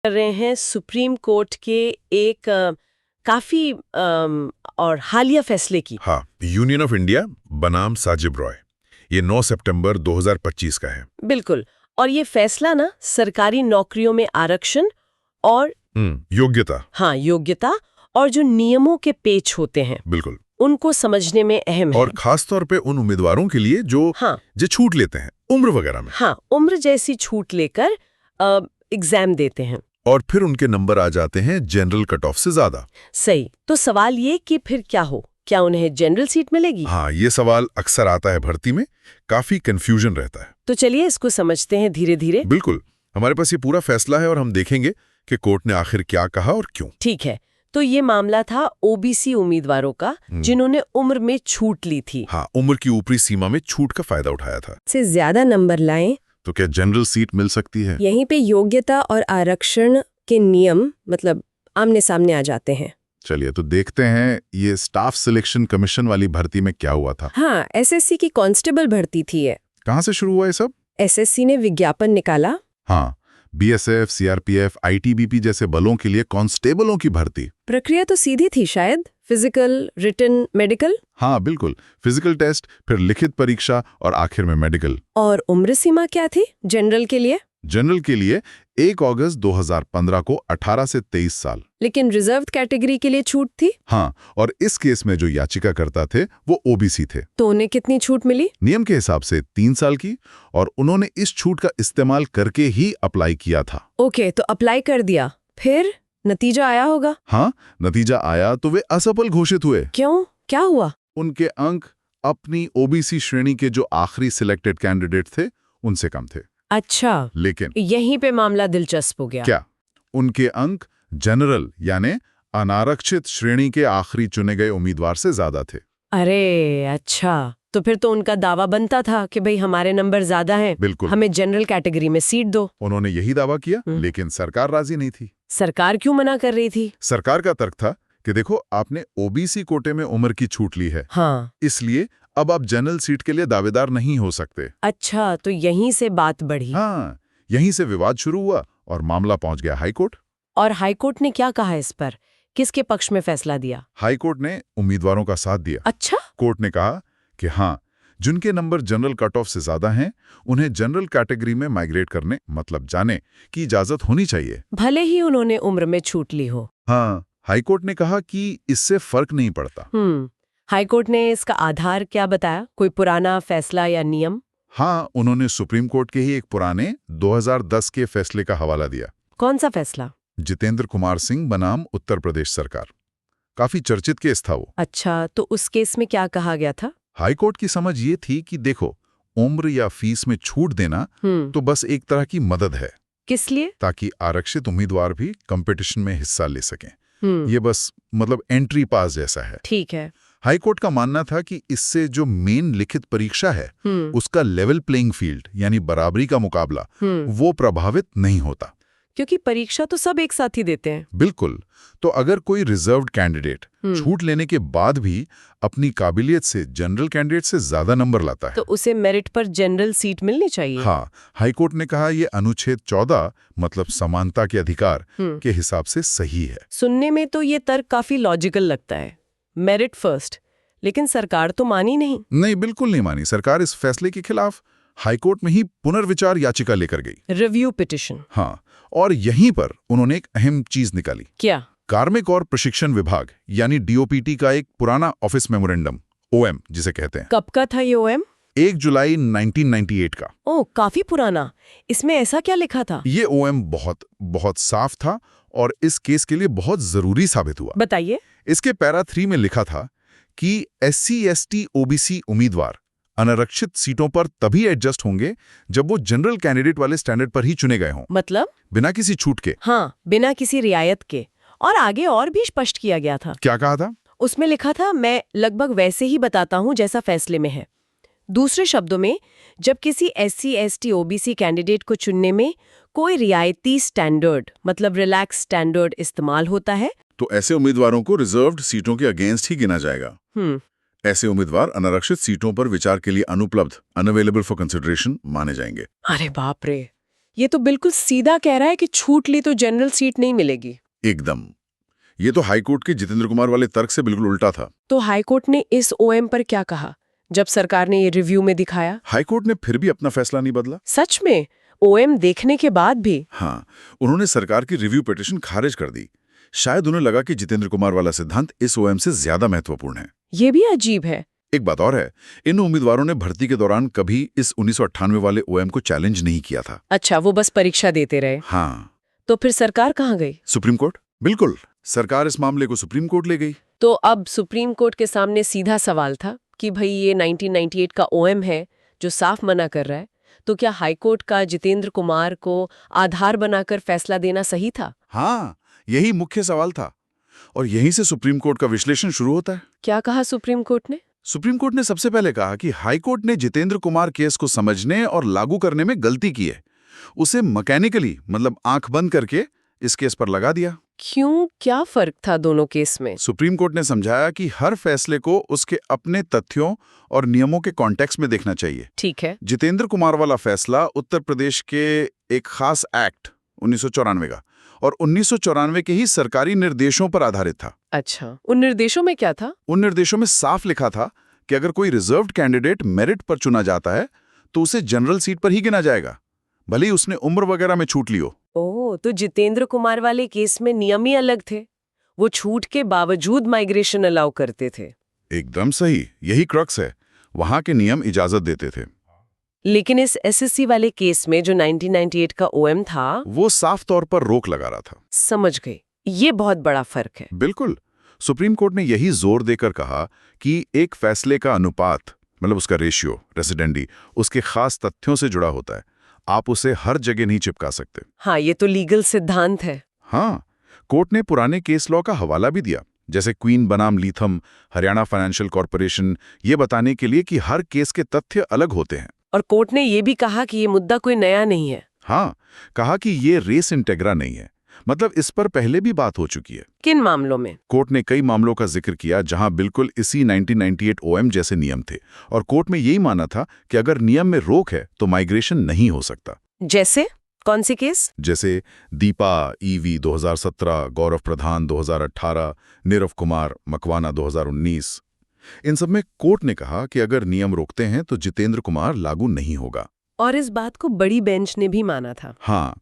कर रहे हैं सुप्रीम कोर्ट के एक काफी और हालिया फैसले की। हाँ, यूनियन ऑफ इंडिया बनाम साजिब रॉय, ये 9 सितंबर 2025 का है। बिल्कुल। और ये फैसला ना सरकारी नौकरियों में आरक्षण और योग्यता, हाँ योग्यता और जो नियमों के पेच होते हैं बिल्कुल, उनको समझने में अहम और है। खास तौर पे उन उम्मीदवारों के लिए जो छूट लेते हैं उम्र वगैरह में। हाँ, उम्र जैसी छूट लेकर एग्जाम देते हैं और फिर उनके नंबर आ जाते हैं जनरल कट ऑफ से ज्यादा। सही। तो सवाल ये कि फिर क्या हो, क्या उन्हें जनरल सीट मिलेगी? हाँ, ये सवाल अक्सर आता है भर्ती में, काफी कंफ्यूजन रहता है। तो चलिए इसको समझते हैं धीरे धीरे। बिल्कुल, हमारे पास ये पूरा फैसला है और हम देखेंगे कि कोर्ट ने आखिर क्या कहा और क्यों। ठीक है, तो ये मामला था ओबीसी उम्मीदवारों का जिन्होंने उम्र में छूट ली थी। हाँ, उम्र की ऊपरी सीमा में छूट का फायदा उठाया था। से ज्यादा नंबर लाएं तो क्या जनरल सीट मिल सकती है? यहीं पे योग्यता और आरक्षण के नियम मतलब आमने सामने आ जाते हैं। चलिए तो देखते हैं ये स्टाफ सिलेक्शन कमीशन वाली भर्ती में क्या हुआ था। हाँ, एसएससी की कांस्टेबल भर्ती थी ये। कहाँ से शुरू हुआ ये सब? एसएससी ने विज्ञापन निकाला। हाँ, बीएसएफ, सीआरपीएफ, आईटीबीपी जैसे बलों के लिए कांस्टेबलों की भर्ती। प्रक्रिया तो सीधी थी शायद, फिजिकल, रिटन, मेडिकल। हाँ बिल्कुल, फिजिकल टेस्ट, फिर लिखित परीक्षा और आखिर में मेडिकल। और उम्र सीमा क्या थी जनरल के लिए? जनरल के लिए 1 अगस्त 2015 को 18 से 23 साल। लेकिन रिजर्व कैटेगरी के लिए छूट थी। हाँ, और इस केस में जो याचिकाकर्ता थे वो ओबीसी थे। तो उन्हें कितनी छूट मिली? नियम के हिसाब से 3 साल की, और उन्होंने इस छूट का इस्तेमाल करके ही अप्लाई किया था। ओके, तो अप्लाई कर दिया, फिर नतीजा आया होगा। हाँ, नतीजा आया तो वे असफल घोषित हुए। क्यों, क्या हुआ? उनके अंक अपनी ओबीसी श्रेणी के जो आखिरी सिलेक्टेड कैंडिडेट थे उनसे कम थे। अच्छा, लेकिन यहीं पे मामला दिलचस्प हो गया। क्या उनके अंक जनरल यानी अनारक्षित श्रेणी के आखिरी चुने गए उम्मीदवार से ज्यादा थे। अरे अच्छा, तो फिर तो उनका दावा बनता था कि भाई हमारे नंबर ज्यादा हैं, बिल्कुल, हमें जनरल कैटेगरी में सीट दो। उन्होंने यही दावा किया, लेकिन सरकार राजी नहीं थी। सरकार क्यों मना कर रही थी? सरकार का तर्क था कि देखो, आपने ओबीसी कोटे में उम्र की छूट ली है, हाँ, इसलिए अब आप जनरल सीट के लिए दावेदार नहीं हो सकते। अच्छा, तो यहीं से बात बढ़ी। हाँ, यहीं से विवाद शुरू हुआ और मामला पहुंच गया हाईकोर्ट। और हाईकोर्ट ने क्या कहा इस पर? किसके पक्ष में फैसला दिया? हाईकोर्ट ने उम्मीदवारों का साथ दिया। अच्छा, कोर्ट ने कहा कि हाँ, जिनके नंबर जनरल कट ऑफ से ज्यादा हैं, उन्हें जनरल कैटेगरी में माइग्रेट करने मतलब जाने की इजाजत होनी चाहिए, भले ही उन्होंने उम्र में छूट ली हो। हाँ, हाईकोर्ट ने कहा कि इससे फर्क नहीं पड़ता। हाईकोर्ट ने इसका आधार क्या बताया? कोई पुराना फैसला या नियम? हाँ, उन्होंने सुप्रीम कोर्ट के ही एक पुराने 2010 के फैसले का हवाला दिया। कौन सा फैसला? जितेंद्र कुमार सिंह बनाम उत्तर प्रदेश सरकार, काफी चर्चित केस था वो। अच्छा, तो उस केस में क्या कहा गया था? हाईकोर्ट की समझ ये थी कि देखो, उम्र या फीस में छूट देना तो बस एक तरह की मदद है। किस लिए? ताकि आरक्षित उम्मीदवार भी कंपटीशन में हिस्सा ले सकें। ये बस मतलब एंट्री पास जैसा है। ठीक है। हाईकोर्ट का मानना था कि इससे जो मेन लिखित परीक्षा है उसका लेवल प्लेइंग फील्ड यानी बराबरी का मुकाबला वो प्रभावित नहीं होता, क्योंकि परीक्षा तो सब एक साथ ही देते हैं। बिल्कुल। तो अगर कोई रिजर्व्ड कैंडिडेट छूट लेने के बाद भी अपनी काबिलियत से जनरल कैंडिडेट से ज्यादा नंबर लाता है तो उसे मेरिट पर जनरल सीट मिलनी चाहिए। हाँ, हाईकोर्ट ने कहा ये अनुच्छेद 14 मतलब समानता के अधिकार के हिसाब से सही है। सुनने में तो ये तर्क काफी लॉजिकल लगता है, मेरिट फर्स्ट, लेकिन सरकार तो मानी नहीं। नहीं, बिल्कुल नहीं मानी। सरकार इस फैसले के खिलाफ हाईकोर्ट में ही पुनर्विचार याचिका लेकर गई, रिव्यू पिटिशन। हाँ, और यहीं पर उन्होंने एक अहम चीज निकाली। क्या? कार्मिक और प्रशिक्षण विभाग यानी डीओपीटी का एक पुराना ऑफिस मेमोरेंडम, ओएम जिसे कहते हैं। कब का था ये ओएम? 1 जुलाई 1998 का। ओह, काफी पुराना। इसमें ऐसा क्या लिखा था? ये ओएम बहुत साफ था और इस केस के लिए बहुत जरूरी साबित हुआ। बताइए। इसके पैरा 3 में लिखा था कि SC, ST, OBC उम्मीदवार अनारक्षित सीटों पर तभी एडजस्ट होंगे जब वो जनरल कैंडिडेट वाले स्टैंडर्ड पर ही चुने गए हों, मतलब बिना किसी छूट के। हाँ, बिना किसी रियायत के। और आगे और भी स्पष्ट किया गया था। क्या कहा था? उसमें लिखा था, मैं लगभग वैसे ही बताता हूं जैसा फैसले में है। दूसरे शब्दों में, जब किसी SC, ST, OBC कैंडिडेट को चुनने में कोई रियायती स्टैंडर्ड मतलब रिलैक्स स्टैंडर्ड इस्तेमाल होता है तो ऐसे उम्मीदवारों को रिजर्व्ड सीटों के अगेंस्ट ही गिना जाएगा। ऐसे उम्मीदवार अनारक्षित सीटों पर विचार के लिए अनुपलब्ध, अनअवेलेबल फॉर कंसिडरेशन माने जाएंगे। अरे बाप रे, ये तो बिल्कुल सीधा कह रहा है कि छूट ली तो जनरल सीट नहीं मिलेगी। एकदम। ये तो हाईकोर्ट के जितेंद्र कुमार वाले तर्क से बिल्कुल उल्टा था। तो हाईकोर्ट ने इस ओएम पर क्या कहा जब सरकार ने ये रिव्यू में दिखाया? हाईकोर्ट ने फिर भी अपना फैसला नहीं बदला। सच में? ओएम देखने के बाद भी? हाँ, उन्होंने सरकार की रिव्यू पिटीशन खारिज कर दी। शायद उन्हें लगा कि जितेंद्र कुमार वाला सिद्धांत इस ओएम से ज्यादा महत्वपूर्ण है। ये भी अजीब है। एक बात और है, इन उम्मीदवारों ने भर्ती के दौरान कभी इस 1998 वाले ओएम को चैलेंज नहीं किया था। अच्छा, वो बस परीक्षा देते रहे। हाँ। तो फिर सरकार कहाँ गई? Supreme court. बिल्कुल, सरकार इस मामले को सुप्रीम कोर्ट ले गई। तो अब सुप्रीम कोर्ट के सामने सीधा सवाल था कि भाई ये 1998 का ओएम है जो साफ मना कर रहा है, तो क्या हाईकोर्ट का जितेंद्र कुमार को आधार बनाकर फैसला देना सही था? हाँ, यही मुख्य सवाल था और यहीं से सुप्रीम कोर्ट का विश्लेषण शुरू होता है। क्या कहा सुप्रीम कोर्ट ने? सुप्रीम कोर्ट ने सबसे पहले कहा कि हाईकोर्ट ने जितेंद्र कुमार केस को समझने और लागू करने में गलती की है। उसे मैकेनिकली, मतलब आंख बंद करके इस केस पर लगा दिया। क्यों? क्या फर्क था दोनों केस में? सुप्रीम कोर्ट ने समझाया कि हर फैसले को उसके अपने तथ्यों और नियमों के कॉन्टेक्स्ट में देखना चाहिए। ठीक है। जितेंद्र कुमार वाला फैसला उत्तर प्रदेश के एक खास एक्ट 1994 का और 1994 के ही सरकारी निर्देशों पर आधारित था। अच्छा, उन निर्देशों में क्या था? उन निर्देशों में साफ लिखा था कि अगर कोई रिजर्व्ड कैंडिडेट मेरिट पर चुना जाता है तो उसे जनरल सीट पर ही गिना जाएगा, भले ही उसने उम्र वगैरह में छूट ली हो। ओह, तो जितेंद्र कुमार वाले केस में नियम ही अलग थे। वो छूट के बावजूद माइग्रेशन अलाउ करते थे। एकदम सही, यही क्रक्स है। वहां के नियम इजाजत देते थे। लेकिन इस एसएससी वाले केस में जो 1998 का ओएम था, वो साफ तौर पर रोक लगा रहा था। समझ गई, ये बहुत बड़ा फर्क है। बिल्कुल। सुप्रीम कोर्ट ने यही जोर देकर कहा कि एक फैसले का अनुपात, मतलब उसका रेशियो, रेसिडेंडी, उसके खास तथ्यों से जुड़ा होता है। आप उसे हर जगह नहीं चिपका सकते। हाँ, ये तो लीगल सिद्धांत है। हाँ, कोर्ट ने पुराने केस लॉ का हवाला भी दिया, जैसे क्वीन बनाम लीथम, हरियाणा फाइनेंशियल कॉर्पोरेशन, ये बताने के लिए कि हर केस के तथ्य अलग होते हैं। और कोर्ट ने ये भी कहा कि ये मुद्दा कोई नया नहीं है। हाँ, कहा कि ये रेस इंटेग्रा नहीं है, मतलब इस पर पहले भी बात हो चुकी है। किन मामलों में? कोर्ट ने कई मामलों का जिक्र किया जहां बिल्कुल इसी 1998 ओएम जैसे नियम थे और कोर्ट में यही माना था कि अगर नियम में रोक है तो माइग्रेशन नहीं हो सकता। जैसे कौन सी केस? जैसे दीपा ईवी 2017, गौरव प्रधान 2018, नीरव कुमार मकवाना 2019। इन सब में कोर्ट ने कहा कि अगर नियम रोकते हैं तो जितेंद्र कुमार लागू नहीं होगा। और इस बात को बड़ी बेंच ने भी माना था। हाँ,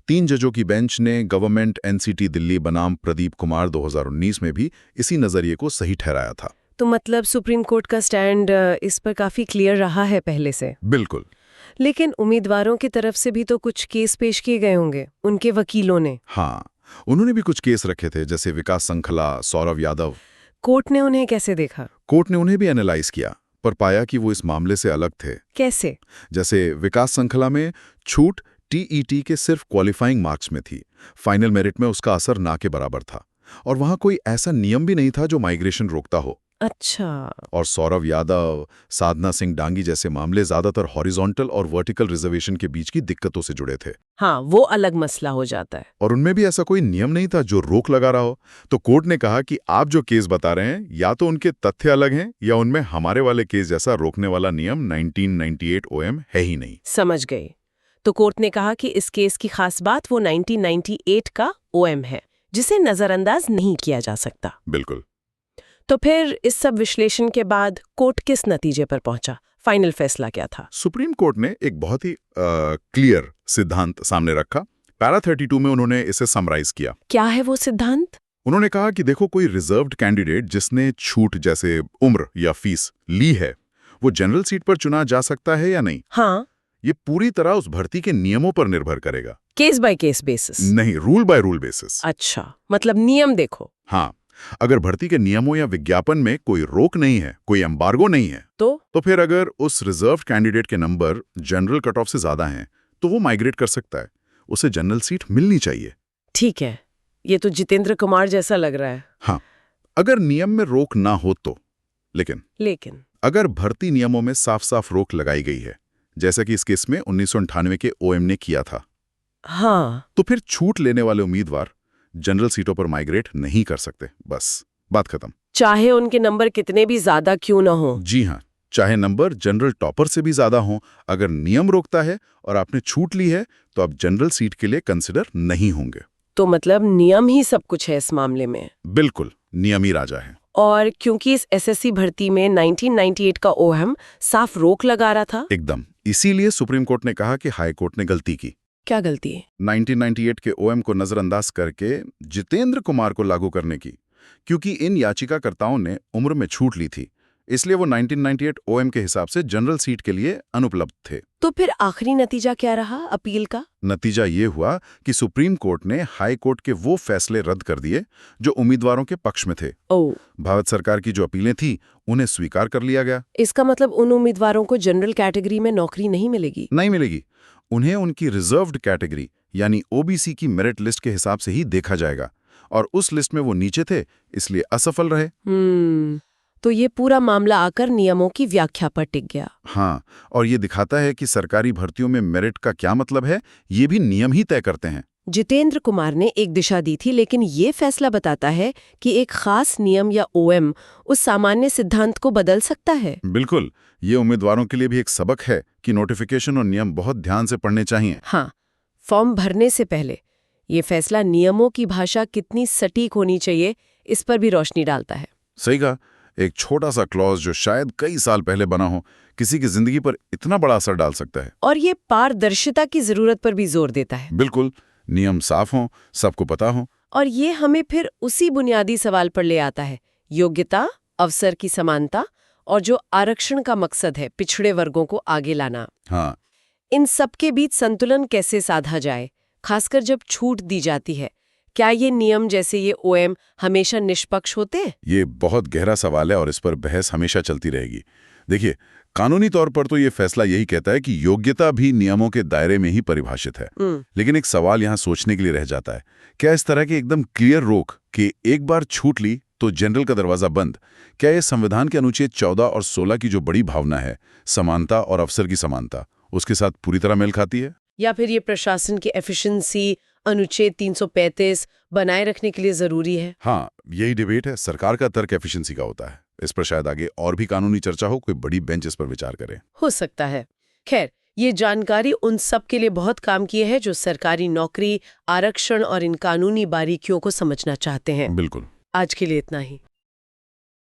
3 जजों की बेंच ने गवर्नमेंट एनसीटी दिल्ली बनाम प्रदीप कुमार 2019 में भी इसी नजरिए को सही ठहराया था। तो मतलब सुप्रीम कोर्ट का स्टैंड इस पर काफी क्लियर रहा है पहले से। बिल्कुल। लेकिन उम्मीदवारों की तरफ से भी तो कुछ केस पेश किए गए होंगे, उनके वकीलों ने। हाँ, उन्होंने भी कुछ केस रखे थे, जैसे विकास संखला, सौरव यादव। कोर्ट ने उन्हें कैसे देखा? कोर्ट ने उन्हें भी एनालाइज किया, पर पाया कि वो इस मामले से अलग थे। कैसे? जैसे विकास संखला में छूट टीईटी के सिर्फ क्वालिफाइंग मार्क्स में थी, फाइनल मेरिट में उसका असर ना के बराबर था, और वहां कोई ऐसा नियम भी नहीं था जो माइग्रेशन रोकता हो। अच्छा। और सौरव यादव, साधना सिंह डांगी जैसे मामले ज्यादातर हॉरिजॉन्टल और वर्टिकल रिजर्वेशन के बीच की दिक्कतों से जुड़े थे। हाँ, वो अलग मसला हो जाता है। और उनमें भी ऐसा कोई नियम नहीं था जो रोक लगा रहा हो। तो कोर्ट ने कहा कि आप जो केस बता रहे हैं या तो उनके तथ्य अलग हैं या उनमें हमारे वाले केस जैसा रोकने वाला नियम 1998 ओएम है ही नहीं। समझ गई। तो कोर्ट ने कहा कि इस केस की खास बात वो 1998 का ओएम है, जिसे नजरअंदाज नहीं किया जा सकता। बिल्कुल। तो फिर इस सब विश्लेषण के बाद कोर्ट किस नतीजे पर पहुंचा? फाइनल फैसला क्या था? सुप्रीम कोर्ट ने एक बहुत ही क्लियर सिद्धांत सामने रखा। पैरा 32 में उन्होंने इसे समराइज किया। क्या है वो सिद्धांत? उन्होंने कहा कि देखो, कोई रिजर्व्ड कैंडिडेट जिसने छूट जैसे उम्र या फीस ली है, वो जनरल सीट पर चुना जा सकता है या नहीं। हाँ। ये पूरी तरह उस भर्ती के नियमों पर निर्भर करेगा। Case by case basis? नहीं, रूल बाय रूल बेसिस। अच्छा, मतलब नियम देखो। हाँ, अगर भर्ती के नियमों या विज्ञापन में कोई रोक नहीं है, कोई एम्बार्गो नहीं है, तो फिर अगर उस रिजर्व कैंडिडेट के नंबर जनरल कट ऑफ से ज्यादा हैं, तो वो माइग्रेट कर सकता है। उसे जनरल सीट मिलनी चाहिए। ठीक है, ये तो जितेंद्र कुमार जैसा लग रहा है। हाँ, अगर नियम में रोक ना हो तो। लेकिन अगर भर्ती नियमों में साफ साफ रोक लगाई गई है, जैसा कि इस केस में 1998 के ओएम ने किया था, हाँ, तो फिर छूट लेने वाले उम्मीदवार जनरल सीटों पर माइग्रेट नहीं कर सकते। बस बात खत्म। चाहे उनके नंबर कितने भी ज्यादा क्यों ना हो। जी हाँ, चाहे नंबर जनरल टॉपर से भी ज्यादा हो। अगर नियम रोकता है और आपने छूट ली है तो आप जनरल सीट के लिए कंसिडर नहीं होंगे। तो मतलब नियम ही सब कुछ है इस मामले में। बिल्कुल, नियम ही राजा है। और क्योंकि इस एसएससी भर्ती में 1998 का ओहम साफ रोक लगा रहा था। एकदम, इसीलिए सुप्रीम कोर्ट ने कहा कि हाई कोर्ट ने गलती की। क्या गलती है? 1998 के ओएम को नजरअंदाज करके जितेंद्र कुमार को लागू करने की, क्योंकि इन याचिकाकर्ताओं ने उम्र में छूट ली थी, इसलिए वो 1998 ओएम के हिसाब से जनरल सीट के लिए अनुपलब्ध थे। तो फिर आखिरी नतीजा क्या रहा अपील का? नतीजा ये हुआ कि सुप्रीम कोर्ट ने हाई कोर्ट के वो फैसले रद्द कर दिए जो उम्मीदवारों के पक्ष में थे। भारत सरकार की जो अपीलें थी उन्हें स्वीकार कर लिया गया। इसका मतलब उन उम्मीदवारों को जनरल कैटेगरी में नौकरी नहीं मिलेगी? नहीं मिलेगी, उन्हें उनकी रिजर्व्ड कैटेगरी यानी ओबीसी की मेरिट लिस्ट के हिसाब से ही देखा जाएगा, और उस लिस्ट में वो नीचे थे इसलिए असफल रहे। तो ये पूरा मामला आकर नियमों की व्याख्या पर टिक गया। हाँ, और ये दिखाता है कि सरकारी भर्तियों में मेरिट का क्या मतलब है, ये भी नियम ही तय करते हैं। जितेंद्र कुमार ने एक दिशा दी थी, लेकिन ये फैसला बताता है कि एक खास नियम या ओएम उस सामान्य सिद्धांत को बदल सकता है। बिल्कुल, ये उम्मीदवारों के लिए भी एक सबक है कि नोटिफिकेशन और नियम बहुत ध्यान से पढ़ने चाहिए। हाँ, फॉर्म भरने से पहले ये फैसला नियमों की भाषा कितनी सटीक होनी चाहिए इस पर भी रोशनी डालता है। सही कहा, एक छोटा सा क्लॉज जो शायद कई साल पहले बना हो, किसी की जिंदगी पर इतना बड़ा असर डाल सकता है। और ये पारदर्शिता की जरूरत पर भी जोर देता है। बिल्कुल, नियम साफ हों, सबको पता हो। और ये हमें फिर उसी बुनियादी सवाल पर ले आता है, योग्यता, अवसर की समानता और जो आरक्षण का मकसद है, पिछड़े वर्गों को आगे लाना। हाँ, इन सब के बीच संतुलन कैसे साधा जाए, खासकर जब छूट दी जाती है? क्या ये नियम जैसे ये ओएम हमेशा निष्पक्ष होते हैं? ये बहुत गहरा सवाल है और इस पर बहस हमेशा चलती रहेगी। देखिए, कानूनी तौर पर तो ये फैसला यही कहता है कि योग्यता भी नियमों के दायरे में ही परिभाषित है। लेकिन एक सवाल यहाँ सोचने के लिए रह जाता है, क्या इस तरह की एकदम क्लियर रोक कि एक बार छूट ली तो जनरल का दरवाजा बंद, क्या ये संविधान के अनुच्छेद 14 और 16 की जो बड़ी भावना है, समानता और अवसर की समानता, उसके साथ पूरी तरह मेल खाती है? या फिर ये प्रशासन की एफिशिएंसी अनुच्छेद 335 बनाए रखने के लिए जरूरी है? हाँ, यही डिबेट है। सरकार का तर्क एफिशिएंसी का होता है। इस पर शायद आगे और भी कानूनी चर्चा हो, कोई बड़ी बेंच इस पर विचार करे। हो सकता है। खैर, ये जानकारी उन सब के लिए बहुत काम की है जो सरकारी नौकरी, आरक्षण और इन कानूनी बारीकियों को समझना चाहते हैं। बिल्कुल। आज के लिए इतना ही।